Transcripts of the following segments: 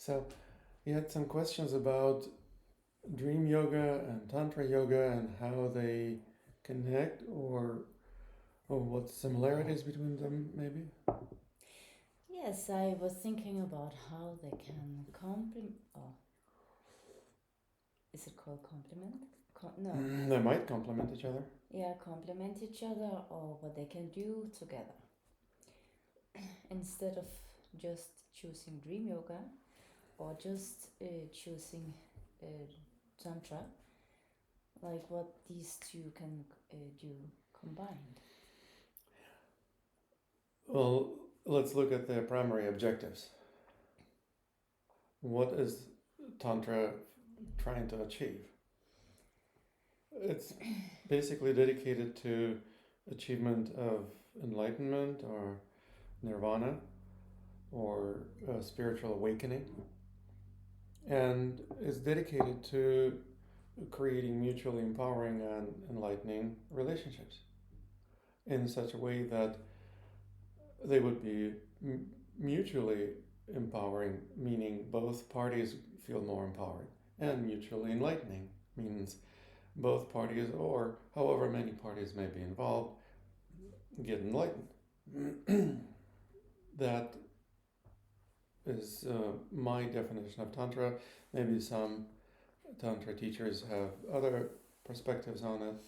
So you had some questions about dream yoga and tantra yoga and how they connect, or what similarities between them, maybe. Yes, I was thinking about how they can complement. Oh, is it called complement? No. They might complement each other. Yeah, complement each other or what they can do together. Instead of just choosing dream yoga or just choosing uh, tantra, like what these two can do combined. Well, let's look at the primary objectives. What is tantra trying to achieve? It's basically dedicated to achievement of enlightenment or nirvana or spiritual awakening, and is dedicated to creating mutually empowering and enlightening relationships in such a way that they would be mutually empowering, meaning both parties feel more empowered, and mutually enlightening means both parties, or however many parties may be involved, get enlightened. That is my definition of Tantra. Maybe some Tantra teachers have other perspectives on it,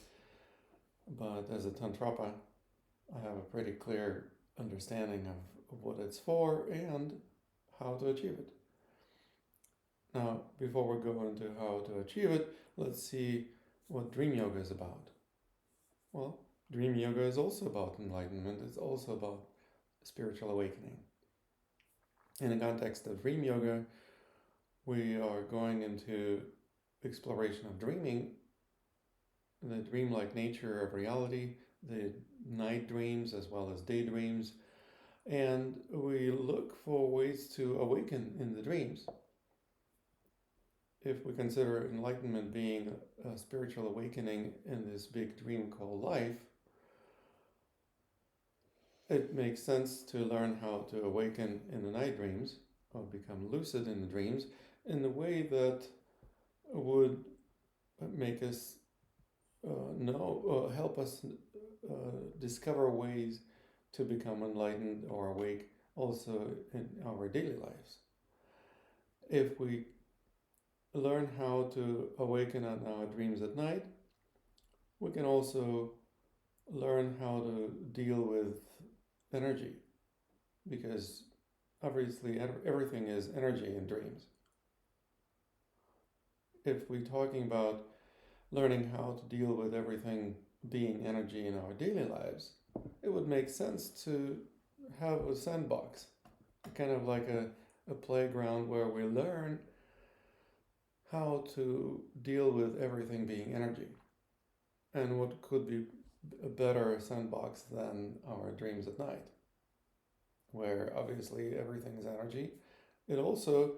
but as a Tantrapa, I have a pretty clear understanding of what it's for and how to achieve it. Now, before we go into how to achieve it, let's see what Dream Yoga is about. Well, Dream Yoga is also about enlightenment, it's also about spiritual awakening. In the context of Dream Yoga, we are going into exploration of dreaming, the dreamlike nature of reality, the night dreams as well as daydreams, and we look for ways to awaken in the dreams. If we consider enlightenment being a spiritual awakening in this big dream called life, it makes sense to learn how to awaken in the night dreams or become lucid in the dreams in a way that would make us help us discover ways to become enlightened or awake also in our daily lives. If we learn how to awaken in our dreams at night, we can also learn how to deal with energy, because obviously everything is energy in dreams. If we're talking about learning how to deal with everything being energy in our daily lives, it would make sense to have a sandbox, kind of like a playground where we learn how to deal with everything being energy. And what could be a better sandbox than our dreams at night, where obviously everything is energy. It also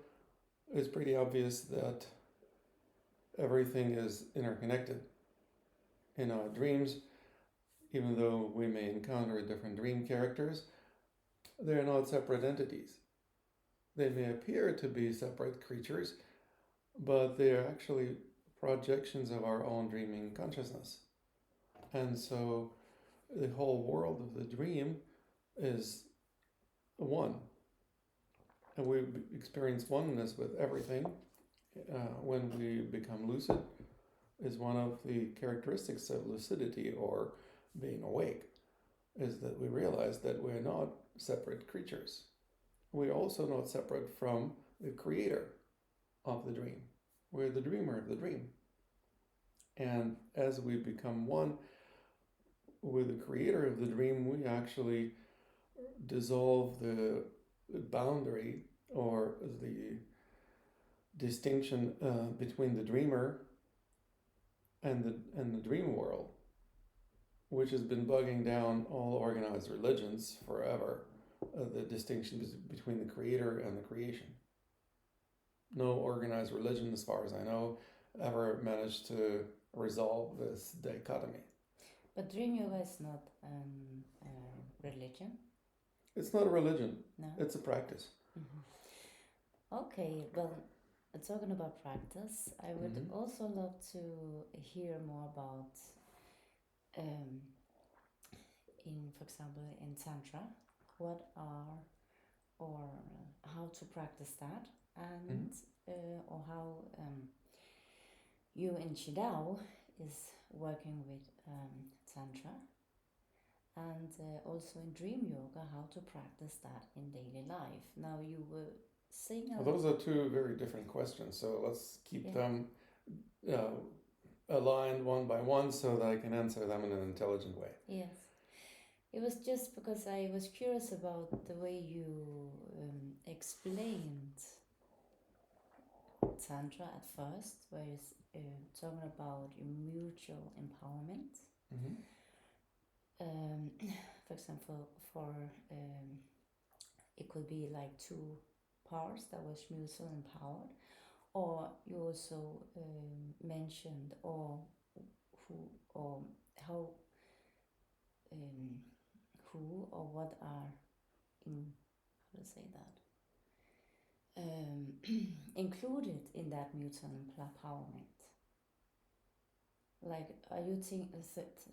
is pretty obvious that everything is interconnected. In our dreams, even though we may encounter different dream characters, they're not separate entities. They may appear to be separate creatures, but they are actually projections of our own dreaming consciousness. And so the whole world of the dream is one. And we experience oneness with everything when we become lucid, is one of the characteristics of lucidity or being awake, is that we realize that we're not separate creatures. We're also not separate from the creator of the dream. We're the dreamer of the dream. And as we become one with the creator of the dream, we actually dissolve the boundary or the distinction between the dreamer and the dream world, which has been bugging down all organized religions forever. The distinction between the creator and the creation. No organized religion, as far as I know, ever managed to resolve this dichotomy. But dream yoga is not a religion. It's not a religion. No. It's a practice. Mm-hmm. Okay, well, talking about practice, I would Mm-hmm. also love to hear more about, um, for example, in Tantra, what are or how to practice that, Mm-hmm. and or how you in Chidao is working with Tantra, and also in Dream Yoga, how to practice that in daily life. Now, you were saying a Well, little, those are two very different questions, so let's keep yeah, them uh, aligned one by one so that I can answer them in an intelligent way. yes. It was just because I was curious about the way you explained Tantra at first, where it's talking about your mutual empowerment. Mm-hmm. Um, for example, for it could be like two parts that was mutual empowered, or you also mentioned who or how um, who or what are in how to say that included in that mutual empowerment. Like, are you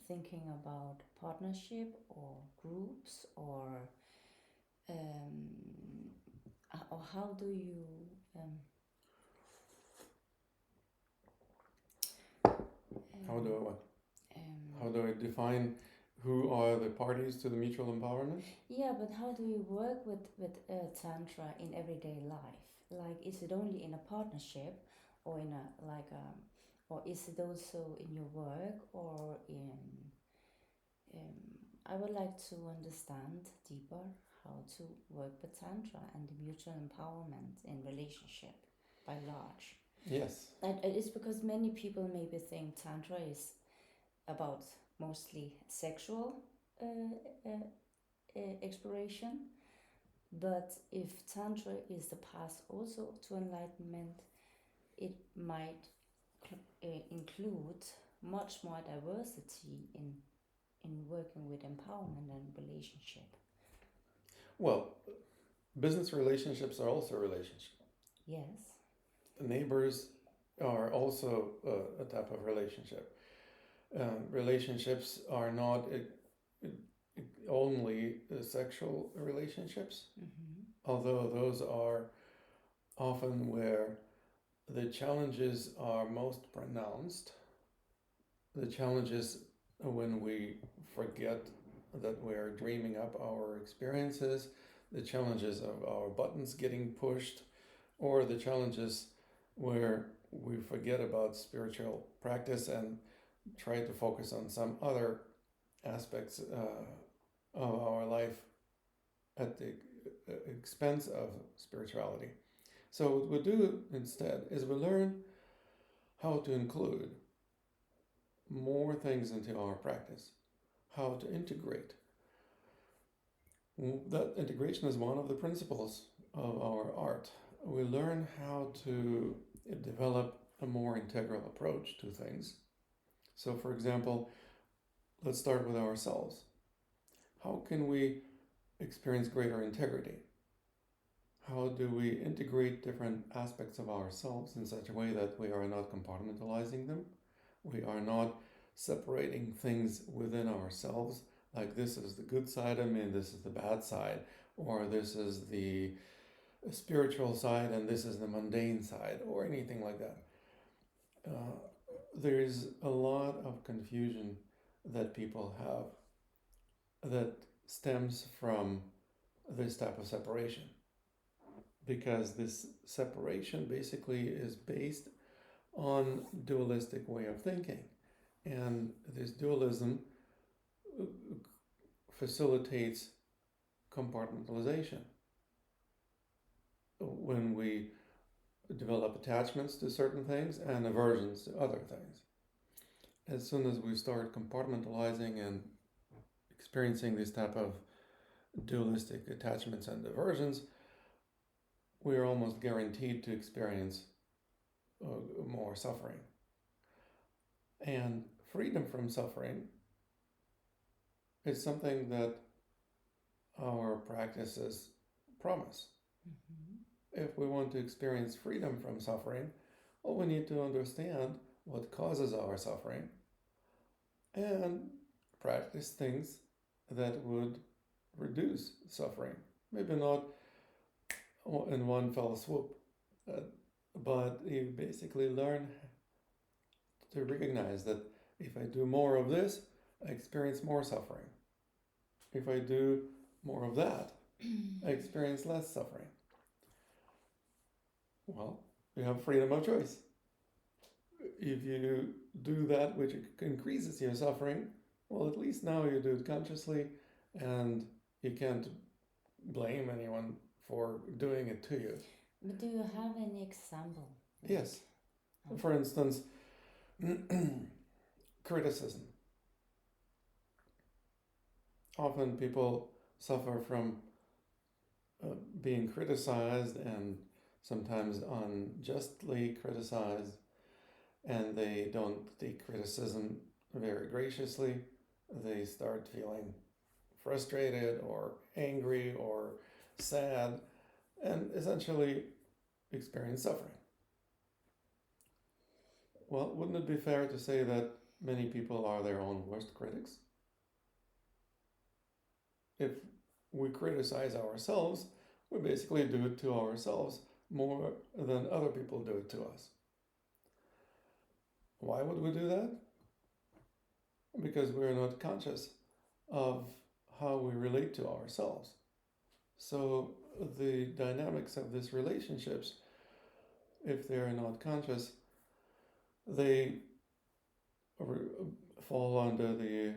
thinking about partnership or groups um, or how do you um, How do I um, what? How um, do I define who are the parties to the mutual empowerment? yeah, but how do you work with tantra in everyday life? Like, is it only in a partnership, or in a like or is it also in your work or in I would like to understand deeper how to work with Tantra and the mutual empowerment in relationship by large. Yes. And it is because many people maybe think Tantra is about mostly sexual uh, exploration, but if Tantra is the path also to enlightenment, it might include much more diversity in working with empowerment and relationship. Well, business relationships are also relationships. Yes. Neighbors are also a type of relationship. Relationships are not only sexual relationships, Mm-hmm. although those are often where the challenges are most pronounced. The challenges when we forget that we're dreaming up our experiences, the challenges of our buttons getting pushed, or the challenges where we forget about spiritual practice and try to focus on some other aspects of our life at the expense of spirituality. So, what we do instead is we learn how to include more things into our practice, how to integrate. That integration is one of the principles of our art. We learn how to develop a more integral approach to things. So, for example, let's start with ourselves. How can we experience greater integrity? How do we integrate different aspects of ourselves in such a way that we are not compartmentalizing them? We are not separating things within ourselves, like this is the good side of me and this is the bad side, or this is the spiritual side and this is the mundane side, or anything like that. There's a lot of confusion that people have that stems from this type of separation, because this separation basically is based on dualistic way of thinking, and this dualism facilitates compartmentalization. When we develop attachments to certain things and aversions to other things, as soon as we start compartmentalizing and experiencing this type of dualistic attachments and aversions, we are almost guaranteed to experience more suffering. And freedom from suffering is something that our practices promise. Mm-hmm. if we want to experience freedom from suffering, well, we need to understand what causes our suffering and practice things that would reduce suffering. Maybe not in one fell swoop, but you basically learn to recognize that if I do more of this, I experience more suffering. If I do more of that, I experience less suffering. Well, you have freedom of choice. If you do that which increases your suffering, well, at least now you do it consciously, and you can't blame anyone for doing it to you. But do you have any example? Yes. For instance, criticism. Often people suffer from being criticized, and sometimes unjustly criticized, and they don't take criticism very graciously. They start feeling frustrated or angry or sad, and essentially experience suffering. Well, wouldn't it be fair to say that many people are their own worst critics? If we criticize ourselves, we basically do it to ourselves more than other people do it to us. Why would we do that? Because we're not conscious of how we relate to ourselves. So the dynamics of these relationships, if they're not conscious, they fall under the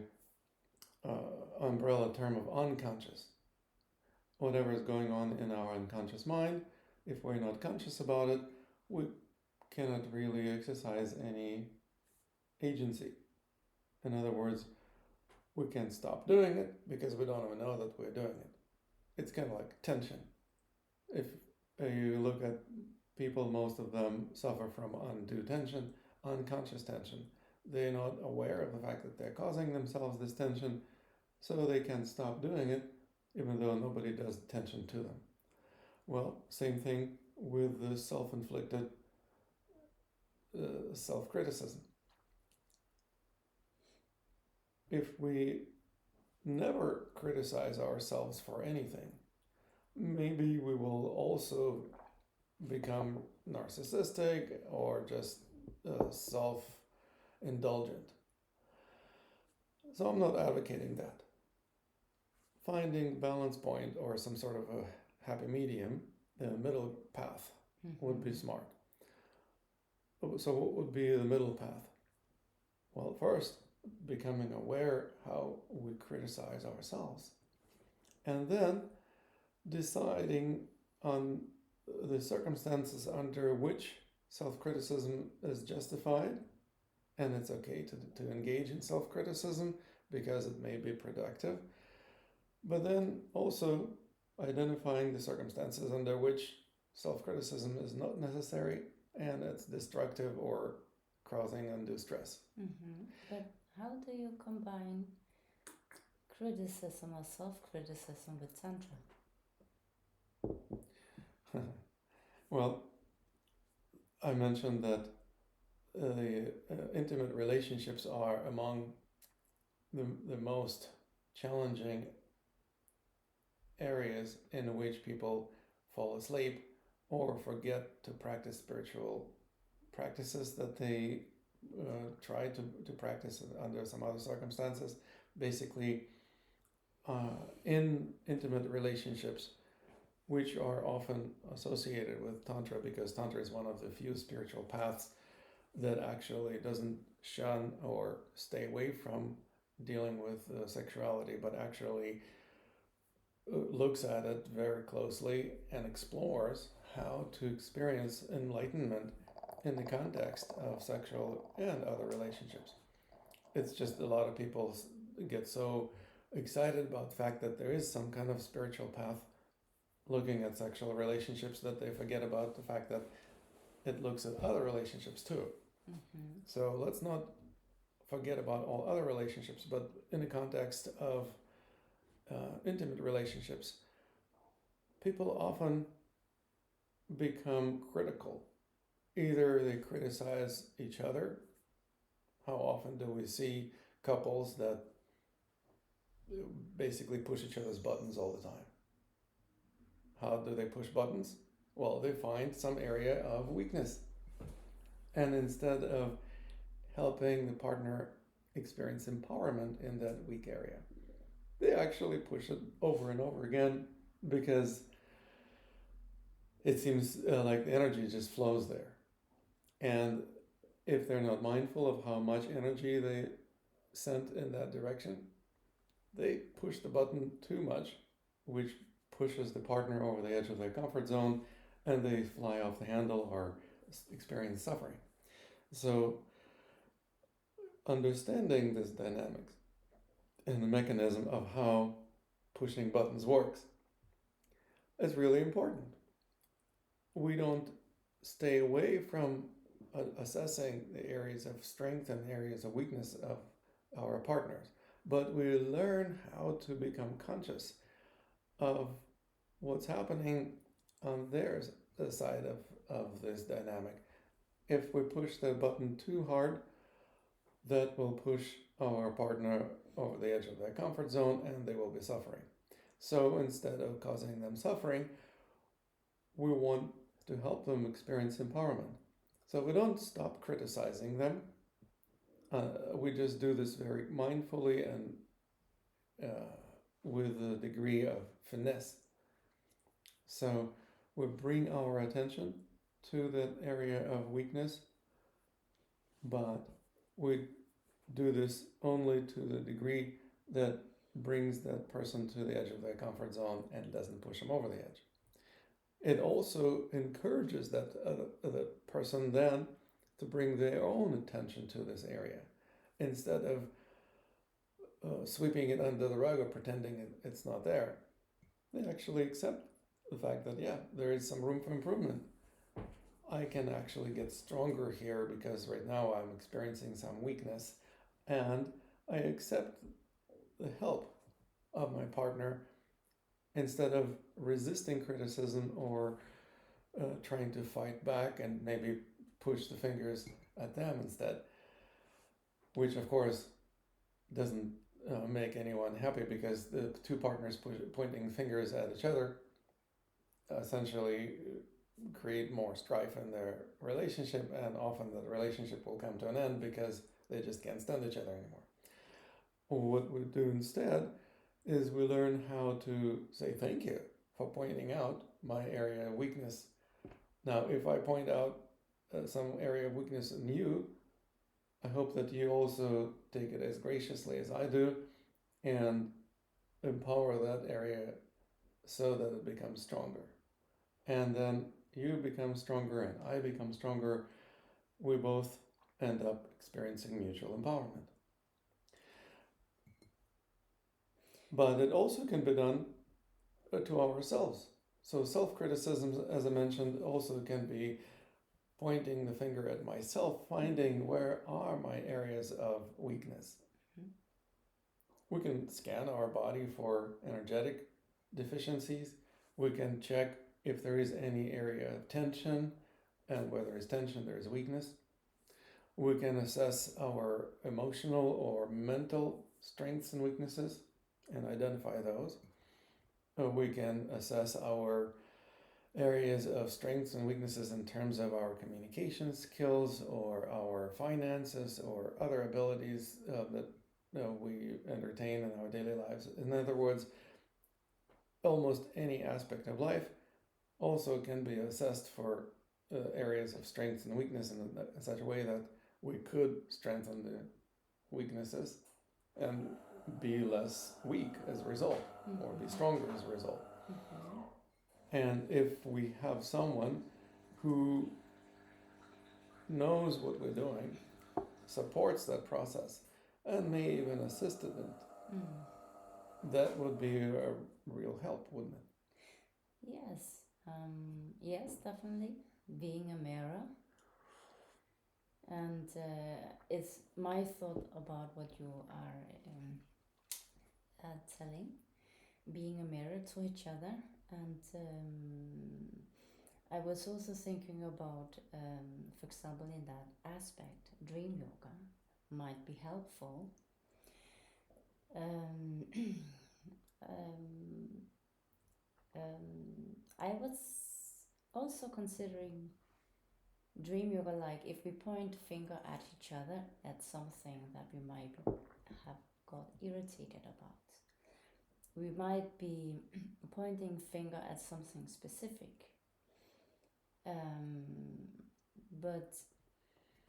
umbrella term of unconscious. Whatever is going on in our unconscious mind, if we're not conscious about it, we cannot really exercise any agency. In other words, we can't stop doing it because we don't even know that we're doing it. It's kind of like tension. If you look at people, most of them suffer from undue tension, unconscious tension. They're not aware of the fact that they're causing themselves this tension, so they can't stop doing it, even though nobody does tension to them. Well, same thing with the self-inflicted self-criticism. If we never criticize ourselves for anything, maybe we will also become narcissistic or just self-indulgent. So I'm not advocating that. Finding balance point or some sort of a happy medium, the middle path, would be smart. So what would be the middle path? Well, first, becoming aware how we criticize ourselves, and then deciding on the circumstances under which self-criticism is justified, and it's okay to engage in self-criticism because it may be productive, but then also identifying the circumstances under which self-criticism is not necessary and it's destructive or causing undue stress. But how do you combine criticism or self-criticism with Tantra? Well, I mentioned that the intimate relationships are among the most challenging areas in which people fall asleep or forget to practice spiritual practices that they try to practice under some other circumstances. Basically, in intimate relationships, which are often associated with Tantra, because Tantra is one of the few spiritual paths that actually doesn't shun or stay away from dealing with sexuality, but actually looks at it very closely and explores how to experience enlightenment in the context of sexual and other relationships. It's just a lot of people get so excited about the fact that there is some kind of spiritual path looking at sexual relationships that they forget about the fact that it looks at other relationships too. So let's not forget about all other relationships, but in the context of intimate relationships, people often become critical. Either they criticize each other. How often do we see couples that basically push each other's buttons all the time? How do they push buttons? Well, they find some area of weakness. And instead of helping the partner experience empowerment in that weak area, they actually push it over and over again because it seems like the energy just flows there. And if they're not mindful of how much energy they sent in that direction, they push the button too much, which pushes the partner over the edge of their comfort zone, and they fly off the handle or experience suffering. So, understanding this dynamics and the mechanism of how pushing buttons works is really important. We don't stay away from assessing the areas of strength and areas of weakness of our partners, but we learn how to become conscious of what's happening on their side of this dynamic. If we push the button too hard, that will push our partner over the edge of their comfort zone and they will be suffering. So instead of causing them suffering, we want to help them experience empowerment. So we don't stop criticizing them. We just do this very mindfully and with a degree of finesse. So we bring our attention to that area of weakness, but we do this only to the degree that brings that person to the edge of their comfort zone and doesn't push them over the edge. It also encourages that the person then to bring their own attention to this area instead of sweeping it under the rug or pretending it's not there. They actually accept the fact that, yeah, there is some room for improvement. I can actually get stronger here because right now I'm experiencing some weakness, and I accept the help of my partner instead of resisting criticism or trying to fight back and maybe push the fingers at them instead, which of course doesn't make anyone happy because the two partners pointing fingers at each other essentially create more strife in their relationship, and often the relationship will come to an end because they just can't stand each other anymore. What we do instead is we learn how to say thank you for pointing out my area of weakness. Now, if I point out some area of weakness in you, I hope that you also take it as graciously as I do and empower that area so that it becomes stronger. And then you become stronger and I become stronger. We both end up experiencing mutual empowerment. But it also can be done to ourselves. So self-criticism, as I mentioned, also can be pointing the finger at myself, finding where are my areas of weakness. Mm-hmm. We can scan our body for energetic deficiencies. We can check if there is any area of tension, and where there is tension, there is weakness. We can assess our emotional or mental strengths and weaknesses and identify those. We can assess our areas of strengths and weaknesses in terms of our communication skills or our finances or other abilities that we entertain in our daily lives. In other words, almost any aspect of life also can be assessed for areas of strengths and weakness in such a way that we could strengthen the weaknesses and be less weak as a result, mm-hmm. or be stronger as a result. Mm-hmm. And if we have someone who knows what we're doing, supports that process, and may even assist in it, that would be a real help, wouldn't it? Yes. Yes, definitely. Being a mirror. And it's my thought about what you are telling. Being a mirror to each other. And I was also thinking about, for example, in that aspect, dream yoga might be helpful. Um, um, I was also considering dream yoga, like if we point finger at each other at something that we might have got irritated about. We might be pointing finger at something specific, but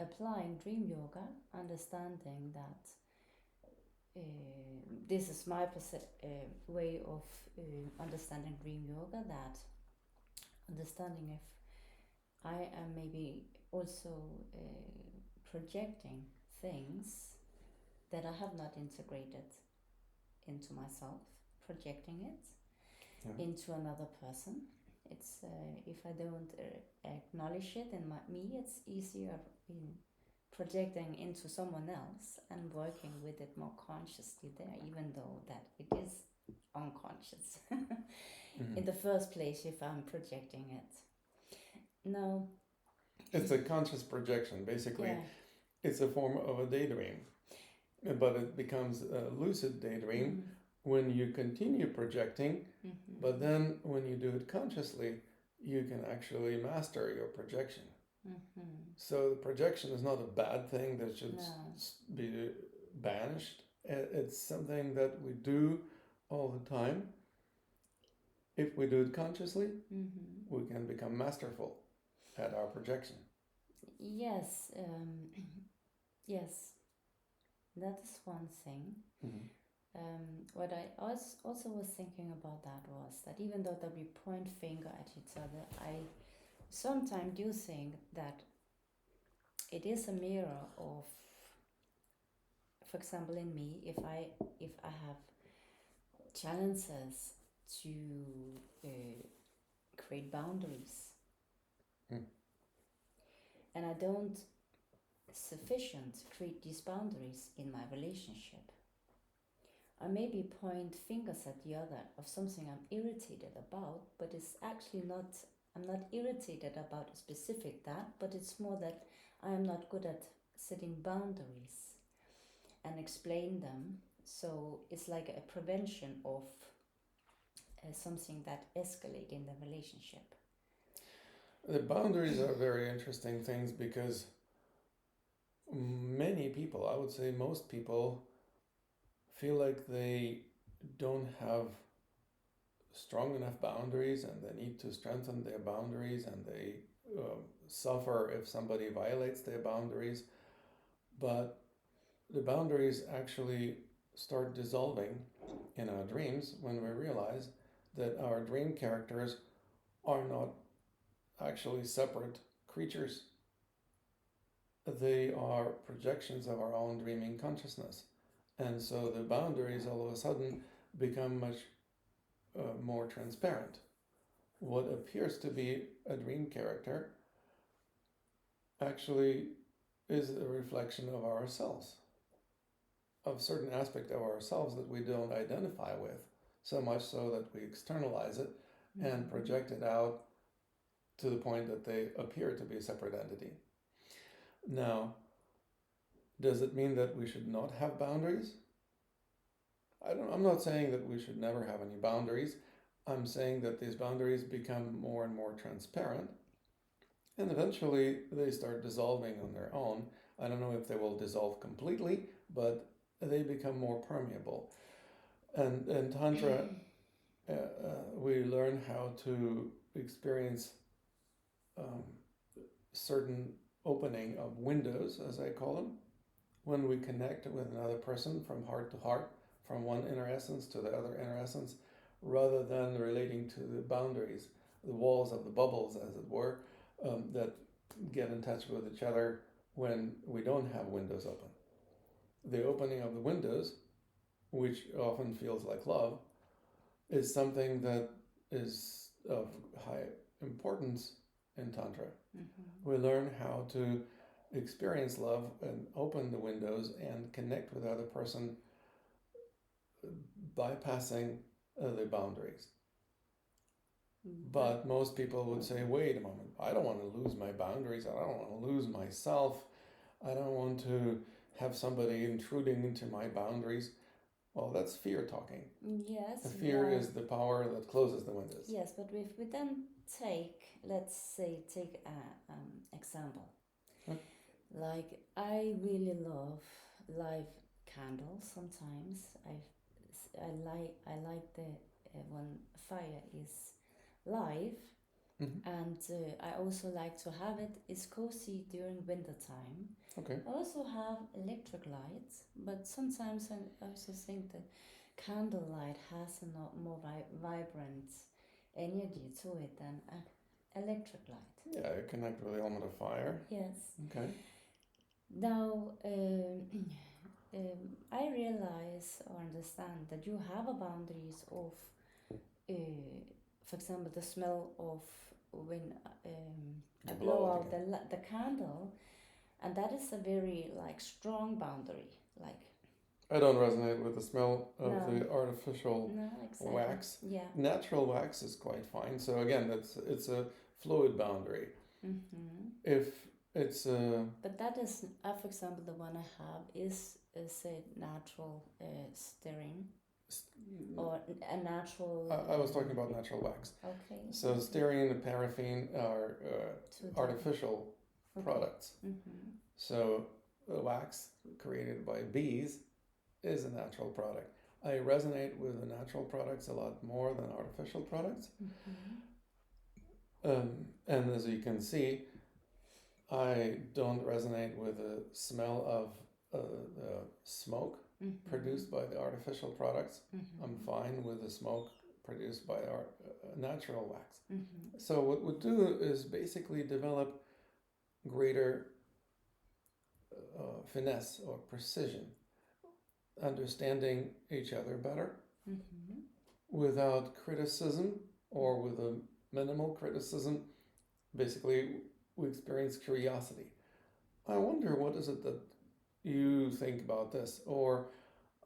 applying dream yoga, understanding that this is my way of understanding dream yoga, that understanding if I am maybe also projecting things that I have not integrated into myself, projecting it into another person. It's if I don't acknowledge it in me, it's easier in projecting into someone else and working with it more consciously there, even though that it is unconscious in the first place if I'm projecting it. Now, it's a conscious projection. Basically, yeah. it's a form of a daydream, but it becomes a lucid daydream when you continue projecting. But then when you do it consciously, you can actually master your projection. So the projection is not a bad thing that should be banished. It's something that we do all the time. If we do it consciously, we can become masterful at our projection. Yes, yes, that is one thing. What I also was thinking about that was that even though that we point finger at each other, I sometimes do think that it is a mirror of, for example, in me, if I have challenges to create boundaries, and I don't sufficient create these boundaries in my relationship, I maybe point fingers at the other of something I'm irritated about, but it's actually not, I'm not irritated about a specific that, but it's more that I am not good at setting boundaries and explain them. So it's like a prevention of something that escalate in the relationship. The boundaries are very interesting things because many people, I would say most people, feel like they don't have strong enough boundaries and they need to strengthen their boundaries, and they suffer if somebody violates their boundaries. But the boundaries actually start dissolving in our dreams when we realize that our dream characters are not actually separate creatures. They are projections of our own dreaming consciousness. And so the boundaries all of a sudden become much more transparent. What appears to be a dream character actually is a reflection of ourselves, of a certain aspect of ourselves that we don't identify with, so much so that we externalize it and project it out to the point that they appear to be a separate entity. Now, does it mean that we should not have boundaries? I'm not saying that we should never have any boundaries. I'm saying that these boundaries become more and more transparent, and eventually they start dissolving on their own. I don't know if they will dissolve completely, but they become more permeable. And in Tantra, we learn how to experience certain opening of windows, as I call them, when we connect with another person from heart to heart, from one inner essence to the other inner essence, rather than relating to the boundaries, the walls of the bubbles, as it were, that get in touch with each other when we don't have windows open. The opening of the windows, which often feels like love, is something that is of high importance in Tantra. We learn how to experience love and open the windows and connect with the other person, bypassing the boundaries. But most people would say, wait a moment, I don't want to lose my boundaries. I don't want to lose myself. I don't want to have somebody intruding into my boundaries. Well, that's fear talking. Yes. The fear is the power that closes the windows. Yes, but if we then let's say, take an example. Huh? Like, I really love live candles. Sometimes I like the when fire is live, and I also like to have it's cozy during winter time. Okay. I also have electric lights, but sometimes I also think that candlelight has a more vibrant energy to it than electric light. Yeah, you connect with the element of fire. Yes. Okay. Now, I realize or understand that you have a boundaries of, for example, the smell of when I blow out the candle, and that is a very like strong boundary. Like, I don't resonate with the smell of the artificial wax. Yeah. Natural wax is quite fine. So again, it's a fluid boundary. If it's but that is, for example, the one I have is a natural stearin. Or a natural. I was talking about natural wax. Okay. So stearin and paraffin are artificial products. So the wax created by bees is a natural product. I resonate with the natural products a lot more than artificial products. And as you can see, I don't resonate with the smell of the smoke produced by the artificial products. I'm fine with the smoke produced by our natural wax. So what we do is basically develop greater finesse or precision, understanding each other better without criticism or with a minimal criticism. Basically, we experience curiosity. I wonder, what is it that you think about this? Or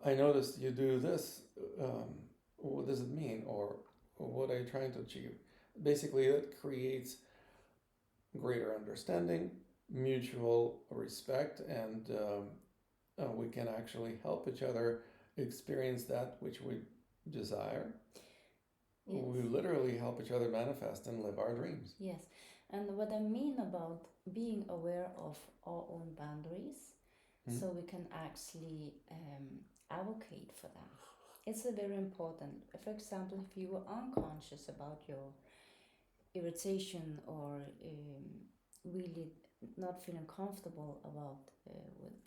I noticed you do this. What does it mean? Or what are you trying to achieve? Basically, that creates greater understanding, mutual respect, and we can actually help each other experience that which we desire. Yes. We literally help each other manifest and live our dreams. Yes. And what I mean about being aware of our own boundaries, so we can actually advocate for them. It's a very important. For example, if you were unconscious about your irritation or really not feeling comfortable about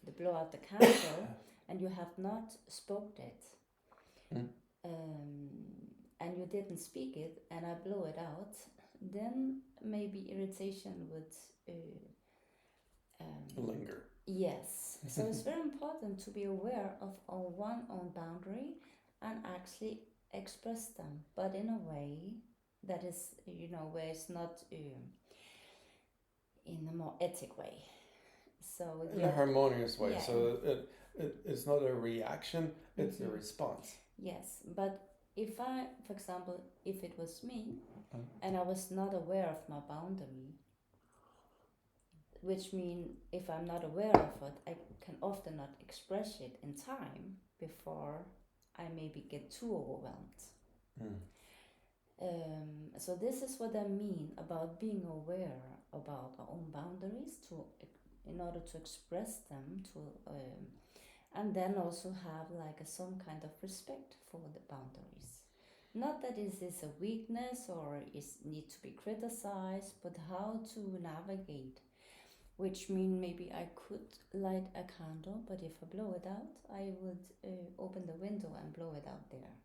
the blow out the candle, and you have not spoken it, and you didn't speak it, and I blow it out, then maybe irritation would linger. Yes. So it's very important to be aware of our own boundary and actually express them, but in a way that is, where it's not in a more ethic way. So in a harmonious way. Yeah. So it's not a reaction, it's a response. Yes, but if I, for example, if it was me and I was not aware of my boundary, which means if I'm not aware of it, I can often not express it in time before I maybe get too overwhelmed. So this is what I mean about being aware about our own boundaries in order to express them and then also have like some kind of respect for the boundaries. Not that it is a weakness or is need to be criticized, but how to navigate. Which means maybe I could light a candle, but if I blow it out, I would open the window and blow it out there.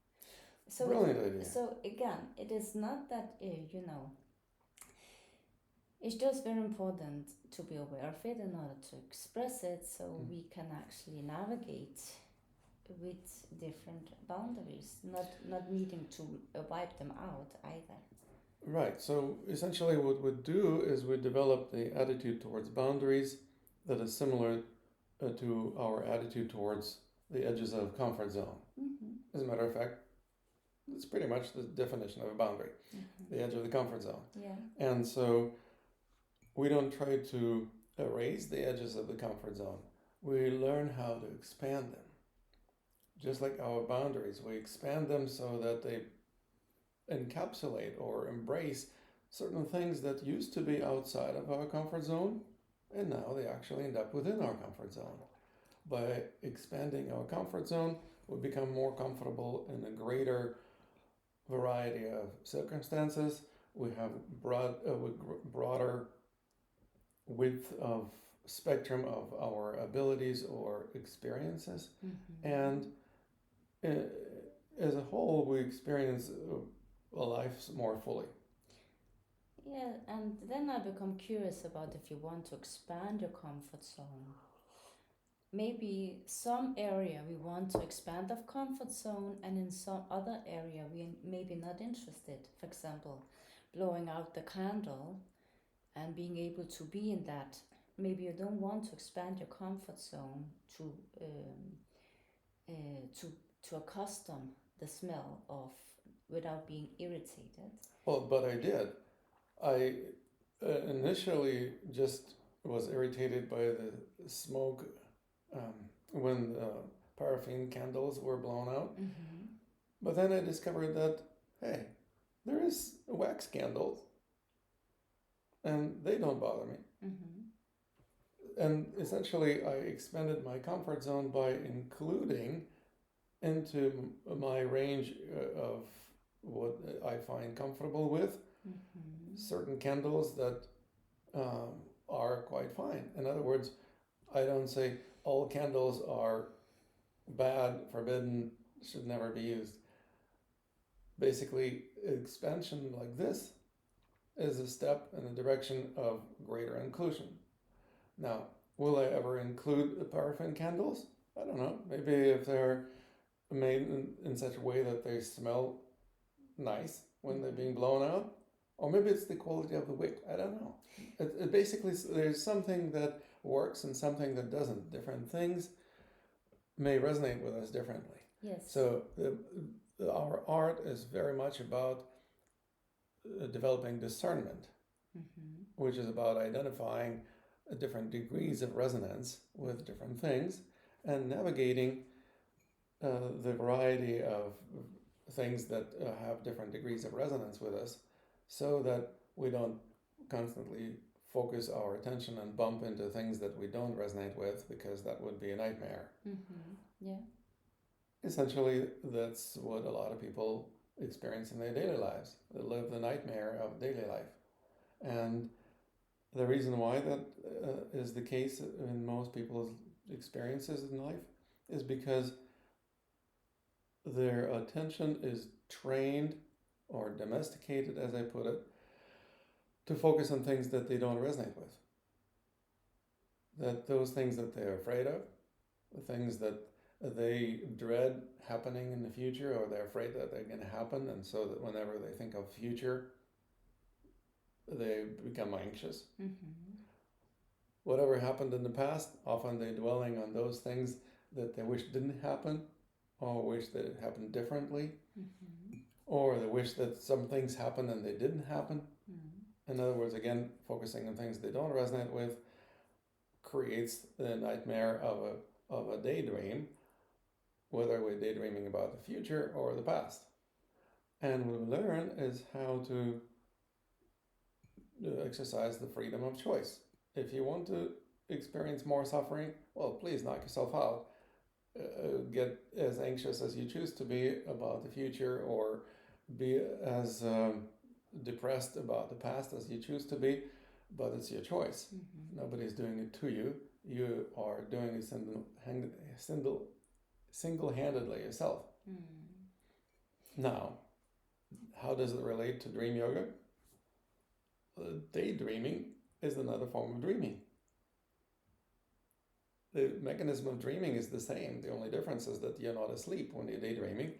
So brilliant idea. So again, it is not that it's just very important to be aware of it in order to express it, so we can actually navigate with different boundaries, not needing to wipe them out either. Right. So essentially what we do is we develop the attitude towards boundaries that is similar to our attitude towards the edges of comfort zone. As a matter of fact, It's pretty much the definition of a boundary, the edge of the comfort zone. Yeah. And so we don't try to erase the edges of the comfort zone. We learn how to expand them. Just like our boundaries, we expand them so that they encapsulate or embrace certain things that used to be outside of our comfort zone, and now they actually end up within our comfort zone. By expanding our comfort zone, we become more comfortable in a greater variety of circumstances. We have broader width of spectrum of our abilities or experiences, and as a whole, we experience a life more fully. Yeah, and then I become curious about if you want to expand your comfort zone. Maybe some area we want to expand of comfort zone, and in some other area we maybe not interested. For example, blowing out the candle and being able to be in that. Maybe you don't want to expand your comfort zone to accustom the smell of without being irritated. Well, but I did. I initially just was irritated by the smoke when the paraffin candles were blown out. But then I discovered that, hey, there is wax candles and they don't bother me. And essentially, I expanded my comfort zone by including into my range of what I find comfortable with certain candles that are quite fine. In other words, I don't say all candles are bad, forbidden, should never be used. Basically, expansion like this is a step in the direction of greater inclusion. Now, will I ever include the paraffin candles? I don't know. Maybe if they're made in such a way that they smell nice when they're being blown out, or maybe it's the quality of the wick. I don't know. It basically, there's something that works and something that doesn't. Different things may resonate with us differently. Yes. So our art is very much about developing discernment, which is about identifying different degrees of resonance with different things and navigating the variety of things that have different degrees of resonance with us, so that we don't constantly focus our attention and bump into things that we don't resonate with, because that would be a nightmare. Yeah. Essentially, that's what a lot of people experience in their daily lives. They live the nightmare of daily life. And the reason why that is the case in most people's experiences in life is because their attention is trained or domesticated, as I put it, to focus on things that they don't resonate with. That those things that they're afraid of, the things that they dread happening in the future, or they're afraid that they're going to happen, and so that whenever they think of future, they become anxious. Whatever happened in the past, often they're dwelling on those things that they wish didn't happen, or wish that it happened differently, or they wish that some things happened and they didn't happen. In other words, again, focusing on things they don't resonate with creates the nightmare of a daydream, whether we're daydreaming about the future or the past. And what we learn is how to exercise the freedom of choice. If you want to experience more suffering, well, please knock yourself out. Get as anxious as you choose to be about the future, or be as depressed about the past as you choose to be, but it's your choice. Nobody's doing it to you. You are doing it single-handedly yourself. Now, how does it relate to dream yoga? Daydreaming is another form of dreaming. The mechanism of dreaming is the same. The only difference is that you're not asleep when you're daydreaming.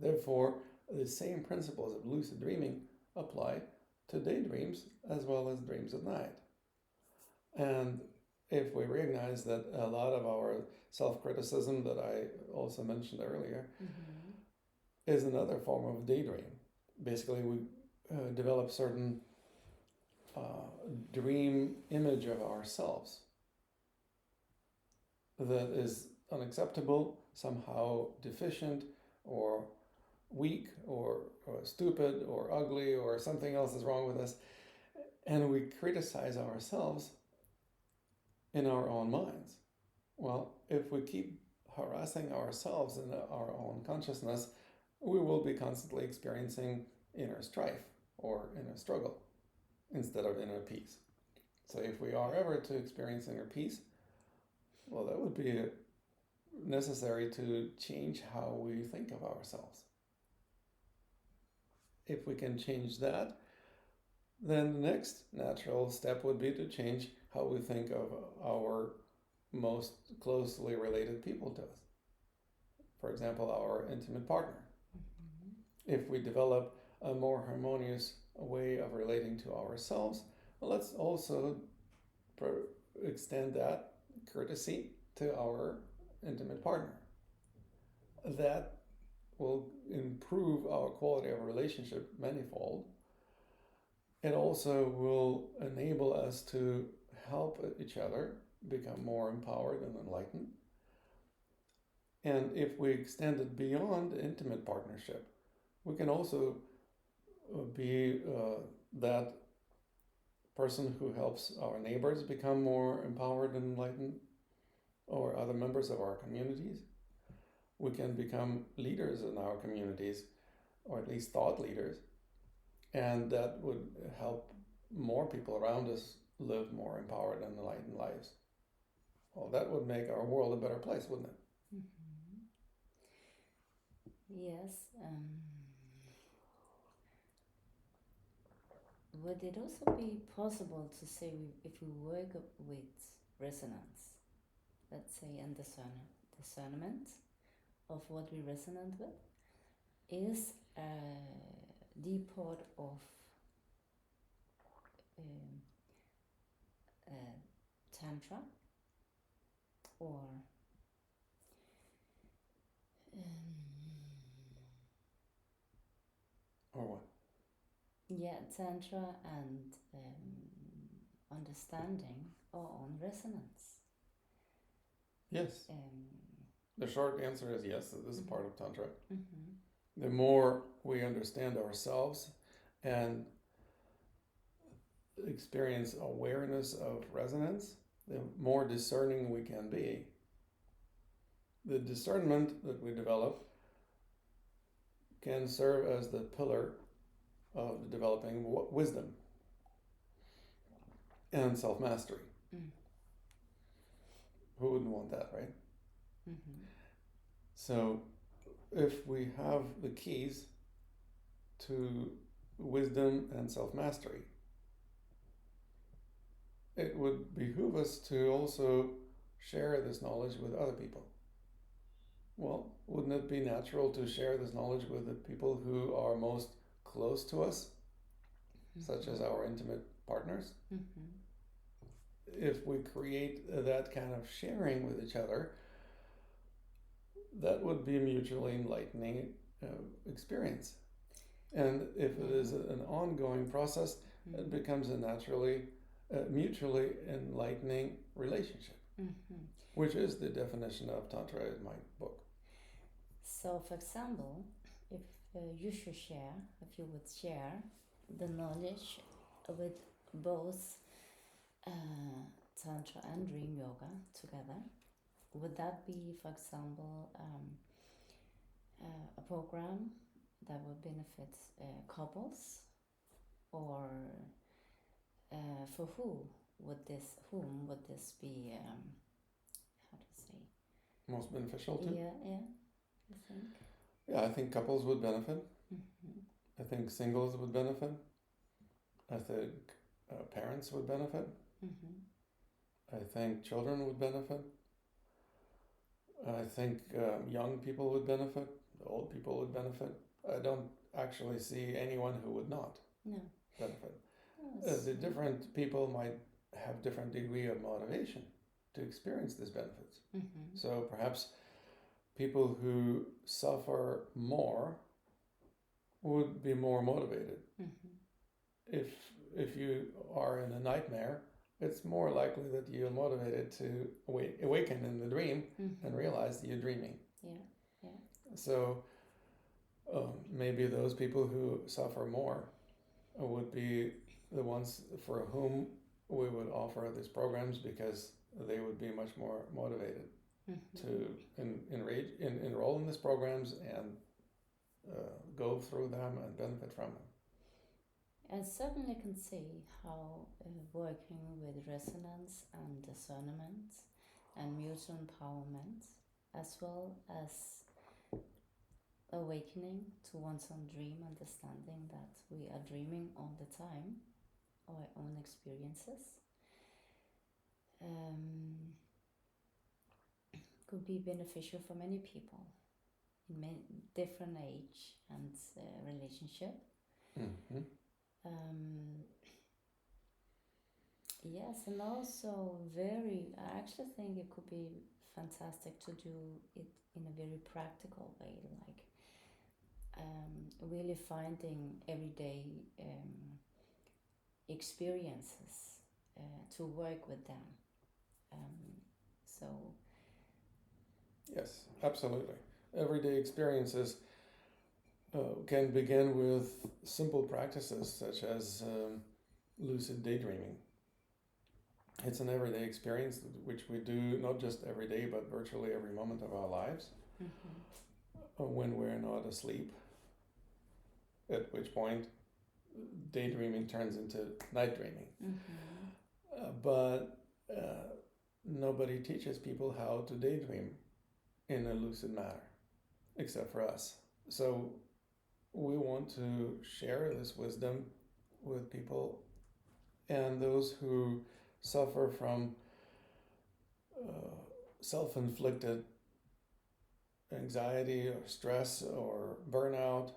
Therefore, the same principles of lucid dreaming apply to daydreams as well as dreams at night. And if we recognize that a lot of our self-criticism that I also mentioned earlier is another form of daydream. Basically, we develop certain dream image of ourselves that is unacceptable, somehow deficient, or weak, or stupid, or ugly, or something else is wrong with us. And we criticize ourselves in our own minds. Well, if we keep harassing ourselves in our own consciousness, we will be constantly experiencing inner strife or inner struggle instead of inner peace. So if we are ever to experience inner peace, well, that would be necessary to change how we think of ourselves. If we can change that, then the next natural step would be to change how we think of our most closely related people to us. For example, our intimate partner. Mm-hmm. If we develop a more harmonious way of relating to ourselves, well, let's also extend that courtesy to our intimate partner. That will improve our quality of relationship manifold. It also will enable us to help each other become more empowered and enlightened. And if we extend it beyond intimate partnership, we can also be that person who helps our neighbors become more empowered and enlightened, or other members of our communities. We can become leaders in our communities, or at least thought leaders, and that would help more people around us live more empowered and enlightened lives. Well, that would make our world a better place, wouldn't it? Mm-hmm. Yes. Would it also be possible to say if we work with resonance, let's say, and discernment of what we resonate with, is a deep part of Tantra, or what? Yeah, Tantra and understanding our own resonance. Yes. The short answer is yes, this is Mm-hmm. part of Tantra. Mm-hmm. The more we understand ourselves and experience awareness of resonance, the more discerning we can be. The discernment that we develop can serve as the pillar of developing wisdom and self-mastery. Mm. Who wouldn't want that, right? Mm-hmm. So if we have the keys to wisdom and self-mastery, it would behoove us to also share this knowledge with other people. Well, wouldn't it be natural to share this knowledge with the people who are most close to us, mm-hmm. such as our intimate partners? Mm-hmm. If we create that kind of sharing with each other, that would be a mutually enlightening experience. And if it is an ongoing process, mm-hmm. it becomes a mutually enlightening relationship, mm-hmm. which is the definition of Tantra in my book. So, for example, if you would share the knowledge with both Tantra and Dream Yoga together, would that be, for example, a program that would benefit couples, or for whom would this be? How to say? Most beneficial to? Yeah. I think. Yeah, I think couples would benefit. Mm-hmm. I think singles would benefit. I think parents would benefit. Mm-hmm. I think children would benefit. I think young people would benefit. Old people would benefit. I don't actually see anyone who would not benefit. The different people might have different degree of motivation to experience these benefits. Mm-hmm. So perhaps people who suffer more would be more motivated. Mm-hmm. If you are in a nightmare, it's more likely that you're motivated to awaken in the dream Mm-hmm. and realize that you're dreaming. Yeah, yeah. So maybe those people who suffer more would be the ones for whom we would offer these programs, because they would be much more motivated Mm-hmm. to enroll in these programs and go through them and benefit from them. I certainly can see how working with resonance and discernment and mutual empowerment, as well as awakening to one's own dream, understanding that we are dreaming all the time, our own experiences, could be beneficial for many people in many different age and relationship. Mm-hmm. Yes, and also I actually think it could be fantastic to do it in a very practical way, like really finding everyday experiences to work with them. So Yes, absolutely. Everyday experiences can begin with simple practices such as lucid daydreaming. It's an everyday experience which we do not just every day but virtually every moment of our lives when we're not asleep, at which point daydreaming turns into night dreaming. But nobody teaches people how to daydream in a lucid manner except for us. So we want to share this wisdom with people, and those who suffer from self-inflicted anxiety or stress or burnout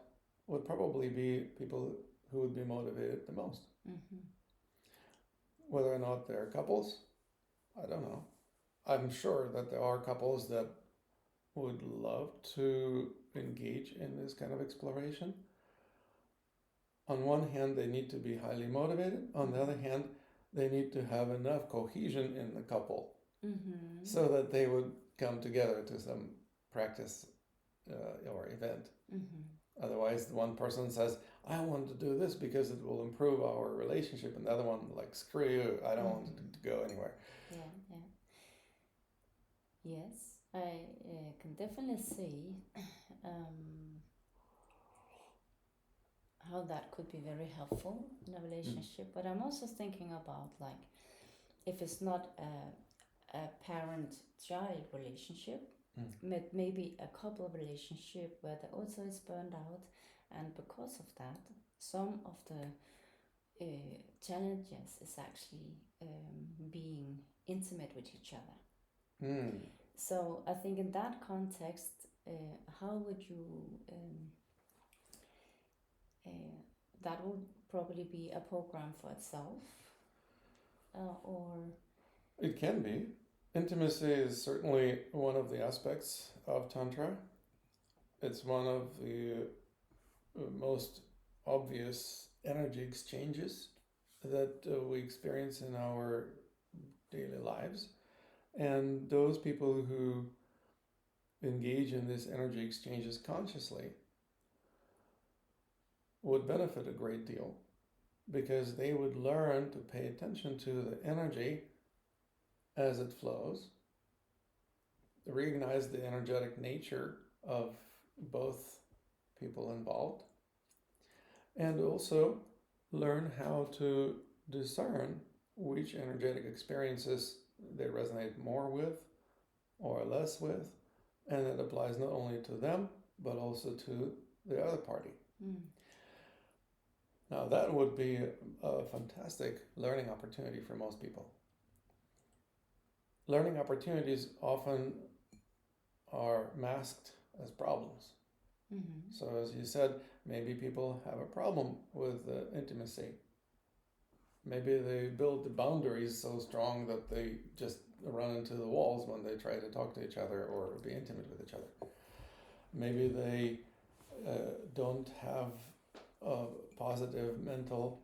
would probably be people who would be motivated the most. Whether or not they're couples, I don't know. I'm sure that there are couples that would love to engage in this kind of exploration. On one hand, they need to be highly motivated. On the other hand, they need to have enough cohesion in the couple so that they would come together to some practice or event. Otherwise, one person says, I want to do this because it will improve our relationship, and the other one, like, screw you, I don't want it to go anywhere. Yeah. Yes, I can definitely see how that could be very helpful in a relationship. But I'm also thinking about, like, if it's not a parent-child relationship, maybe a couple relationship where the also is burned out, and because of that, some of the challenges is actually being intimate with each other. So I think in that context, how would you that would probably be a program for itself, or it can be. Intimacy is certainly one of the aspects of Tantra. It's one of the most obvious energy exchanges that we experience in our daily lives. And those people who engage in these energy exchanges consciously would benefit a great deal, because they would learn to pay attention to the energy as it flows, recognize the energetic nature of both people involved, and also learn how to discern which energetic experiences they resonate more with or less with, and it applies not only to them but also to the other party. Now that would be a fantastic learning opportunity for most people. Learning opportunities often are masked as problems. So as you said, maybe people have a problem with intimacy. Maybe they build the boundaries so strong that they just run into the walls when they try to talk to each other or be intimate with each other. Maybe they don't have a positive mental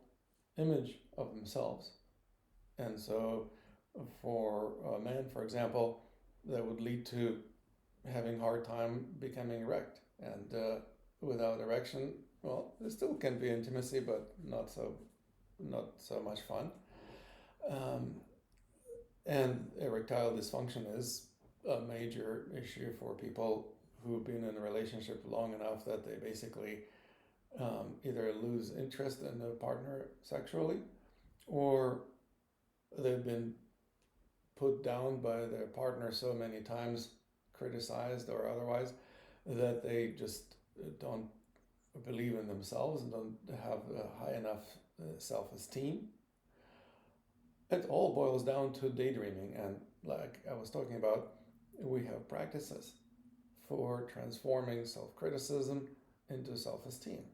image of themselves. And so, for a man, for example, that would lead to having hard time becoming erect. And without erection, well, there still can be intimacy, but not so much fun. Um, and erectile dysfunction is a major issue for people who've been in a relationship long enough that they basically either lose interest in the partner sexually, or they've been put down by their partner so many times, criticized or otherwise, that they just don't believe in themselves and don't have a high enough self-esteem. It all boils down to daydreaming, and like I was talking about, we have practices for transforming self-criticism into self-esteem.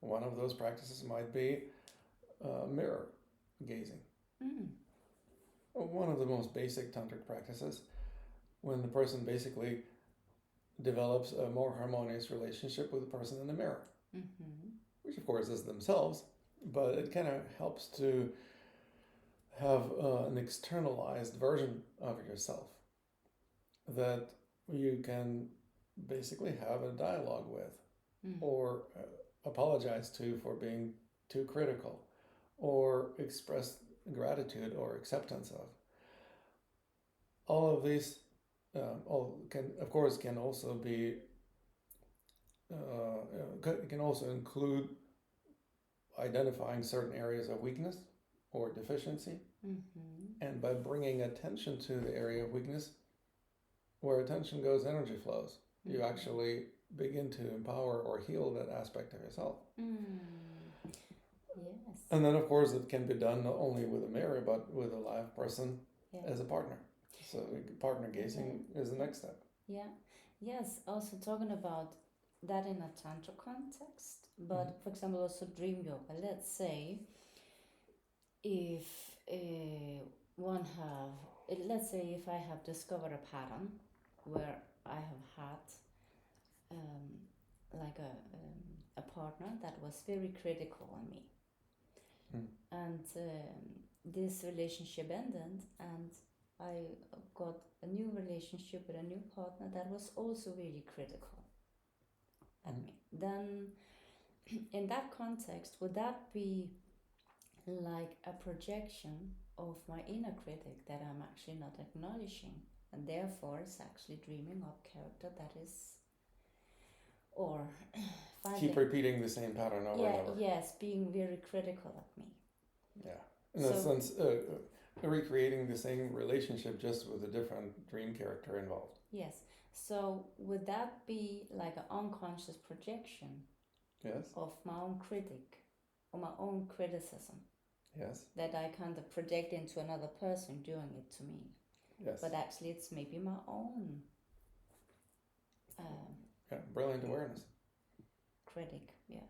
One of those practices might be mirror gazing. One of the most basic tantric practices, when the person basically develops a more harmonious relationship with the person in the mirror, which of course is themselves, but it kind of helps to have an externalized version of yourself that you can basically have a dialogue with, or apologize to for being too critical, or express gratitude or acceptance of. All of these can also be can also include identifying certain areas of weakness or deficiency, and by bringing attention to the area of weakness, where attention goes, energy flows. You actually begin to empower or heal that aspect of yourself. Yes. And then, of course, it can be done not only with a mirror, but with a live person as a partner. So partner gazing is the next step. Yeah. Yes. Also talking about that in a tantra context, but for example, also dream yoga. Let's say if let's say if I have discovered a pattern where I have had like a partner that was very critical on me, and this relationship ended, and I got a new relationship with a new partner that was also really critical at me. Then in that context, would that be like a projection of my inner critic that I'm actually not acknowledging, and therefore it's actually dreaming up character that is, or keep repeating the same pattern over and over. Yes, being very critical of me. Yeah, in that sense, recreating the same relationship just with a different dream character involved. Yes. So would that be like an unconscious projection? Yes. Of my own critic, or my own criticism? Yes. That I kind of project into another person doing it to me. Yes. But actually, it's maybe my own. Brilliant awareness. Critic, yeah.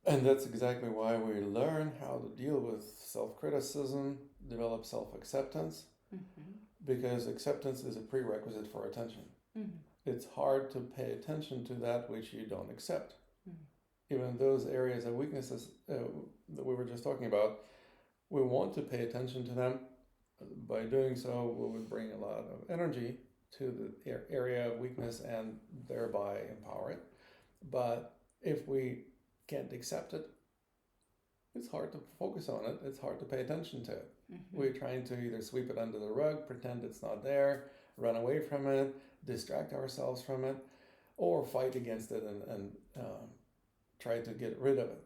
And that's exactly why we learn how to deal with self-criticism, develop self-acceptance, because acceptance is a prerequisite for attention. It's hard to pay attention to that which you don't accept. Even those areas of weaknesses that we were just talking about, we want to pay attention to them. By doing so, we would bring a lot of energy to the area of weakness and thereby empower it. But if we can't accept it, it's hard to focus on it. It's hard to pay attention to it. We're trying to either sweep it under the rug, pretend it's not there, run away from it, distract ourselves from it, or fight against it and try to get rid of it.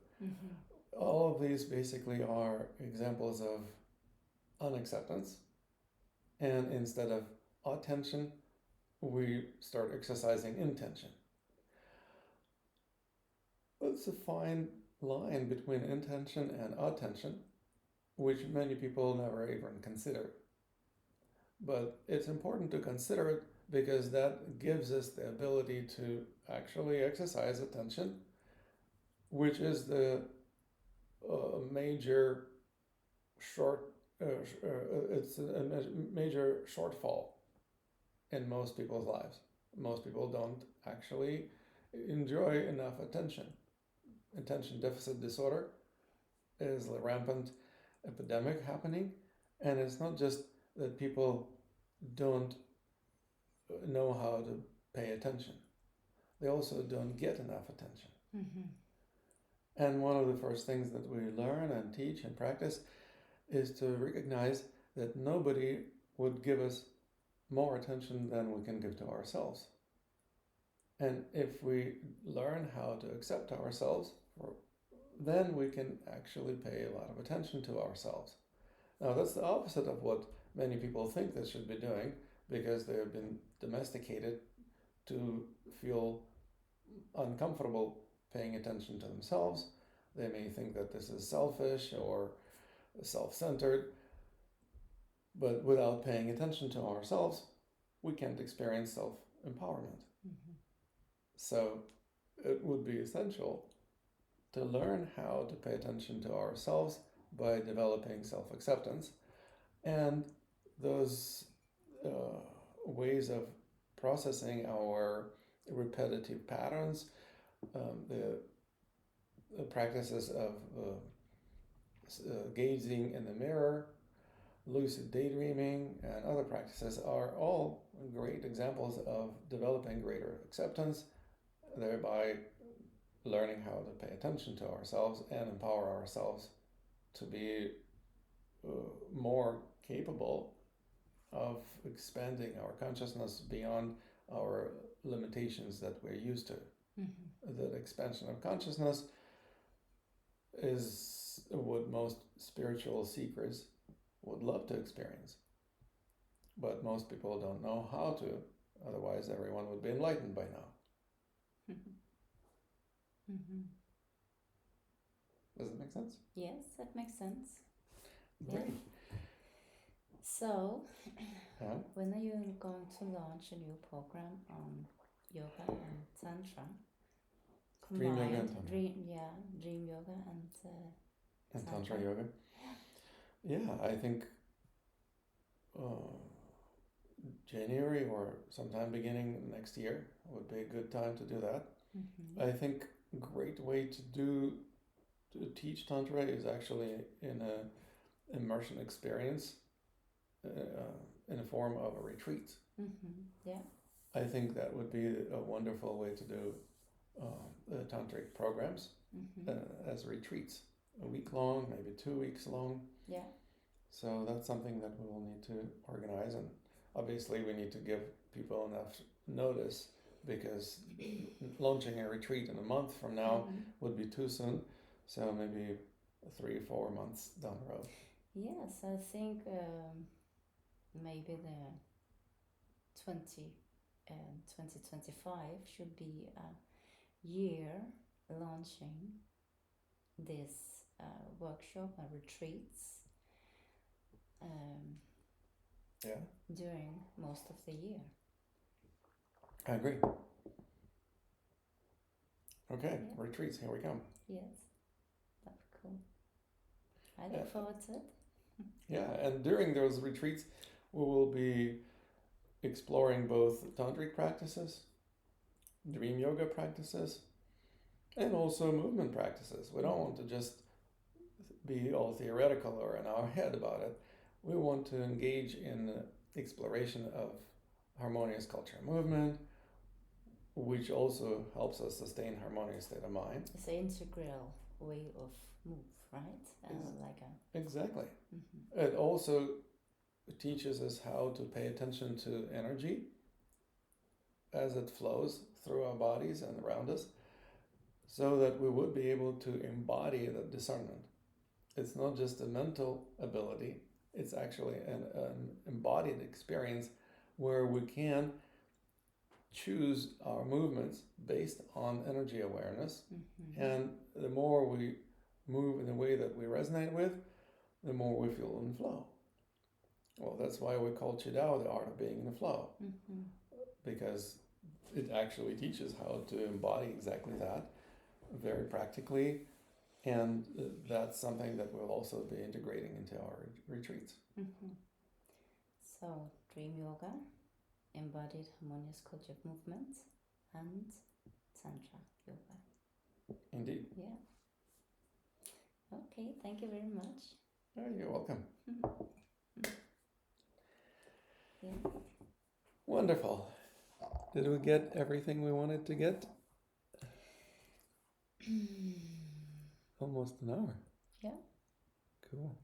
All of these basically are examples of unacceptance. And instead of attention, we start exercising intention. It's a fine line between intention and attention, which many people never even consider. But it's important to consider it because that gives us the ability to actually exercise attention, which is the major it's a major shortfall in most people's lives. Most people don't actually enjoy enough attention. attention deficit disorder is a rampant epidemic happening, and it's not just that people don't know how to pay attention, they also don't get enough attention. Mm-hmm. And one of the first things that we learn and teach and practice is to recognize that nobody would give us more attention than we can give to ourselves. And if we learn how to accept ourselves, then we can actually pay a lot of attention to ourselves. Now, that's the opposite of what many people think they should be doing, because they have been domesticated to feel uncomfortable paying attention to themselves. They may think that this is selfish or self-centered, but without paying attention to ourselves, we can't experience self-empowerment. Mm-hmm. So it would be essential to learn how to pay attention to ourselves by developing self-acceptance. And those ways of processing our repetitive patterns, the practices of gazing in the mirror, lucid daydreaming, and other practices are all great examples of developing greater acceptance, thereby learning how to pay attention to ourselves and empower ourselves to be more capable of expanding our consciousness beyond our limitations that we're used to. Mm-hmm. That expansion of consciousness is what most spiritual seekers would love to experience. But most people don't know how to, otherwise everyone would be enlightened by now. Mm-hmm. Mm-hmm. Does it make sense? Yes, that makes sense. Great. Yeah. So, Yeah. when are you going to launch a new program on yoga and tantra? Dream yoga and tantra. Dream yoga and Tantra yoga. Yeah, I think January or sometime beginning next year would be a good time to do that. Mm-hmm. I think a great way to teach tantra is actually in a immersion experience, in the form of a retreat. Mm-hmm. Yeah. I think that would be a wonderful way to do tantric programs, Mm-hmm. as retreats, a week long, maybe 2 weeks long. Yeah. So that's something that we will need to organize, and obviously we need to give people enough notice, because launching a retreat in a month from now Mm-hmm. would be too soon. So maybe 3-4 months down the road. Yes, I think maybe the 2025 should be a year launching this workshop and retreats Yeah, during most of the year. I agree. Okay, Yeah. retreats, here we come. Yes, that'd be cool. I look forward to it. Yeah, and during those retreats, we will be exploring both tantric practices, dream yoga practices, and also movement practices. We don't want to just be all theoretical or in our head about it. We want to engage in exploration of harmonious culture and movement, which also helps us sustain harmonious state of mind. It's an integral way of move, right? Like a Exactly. mm-hmm. It also teaches us how to pay attention to energy as it flows through our bodies and around us, so that we would be able to embody that discernment. It's not just a mental ability, it's actually an embodied experience where we can choose our movements based on energy awareness. Mm-hmm. And the more we move in a way that we resonate with, the more we feel in flow. Well, that's why we call Qidao the art of being in the flow, Mm-hmm. because it actually teaches how to embody exactly that very practically, and that's something that we'll also be integrating into our retreats. Mm-hmm. So, Dream Yoga, embodied harmonious culture of movement, and Tantra Yoga. Indeed. Yeah. Okay, thank you very much. Oh, you're welcome. Yeah. Wonderful. Did we get everything we wanted to get? Almost an hour. Yeah. Cool.